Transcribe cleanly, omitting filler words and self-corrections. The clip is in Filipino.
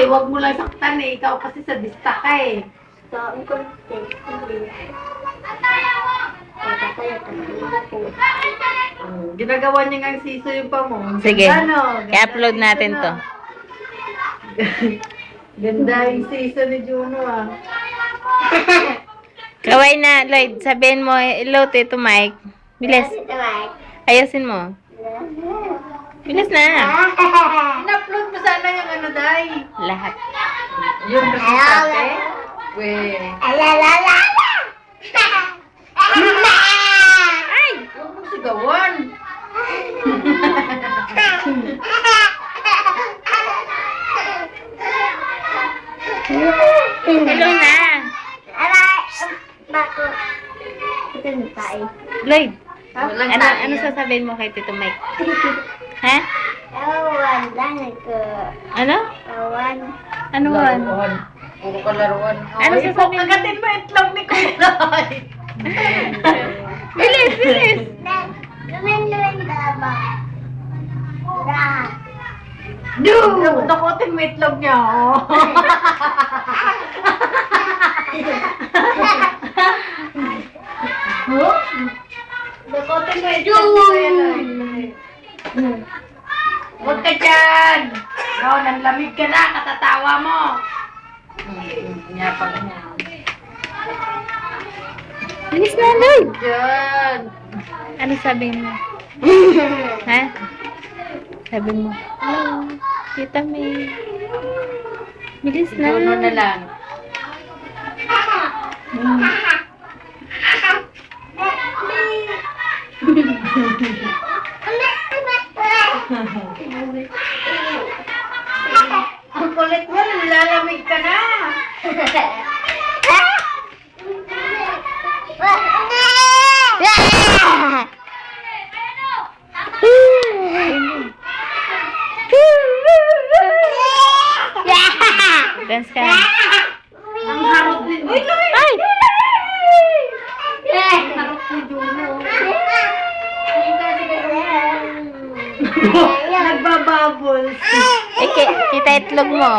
wag mo lang saktan eh. Ikaw kasi sadista ka eh. Saan ko hindi. Ginagawa niya nga siso yung pa mo. Sige. Ano? I-upload natin to. Ganda yung siso ni Juno ah. Kaway na, Lloyd. Sabihin mo, hello, Tito Mike. Bilis. Ayusin mo. Bilis na. In-upload mo sana yung ano, Day. Lahat. Yung resultate. Weh. Ay! Huwag mo sigawan. Hello na. Lloyd, Walang ano sasabihin mo kay Tito Mike? Ha? Ano? Ano wan? Laruan. Puro kalaruan. Ano Ay, sasabihin mo? kagatin mo itlog ni Kuya. Bilis, bilis. Dude! Dakotin mo itlog niya, oh. Huh? Dakotin mo itlog niya, Huwag ka dyan! No, nanlamig ka na, katatawa mo. Nyapag niya. Bilis na, Lloyd. Dyan. Ano sabihin mo? Ha? Sabi mo, hello, Tita May. Bilis na. Juno na lang. Ang kulit mo, nilalamig ka na. Dance ka na. Ang harot ni... Uy, Lloyd! Ay! Ang harot ni Juno. Nagbabubbles. Eh, kita itlog mo.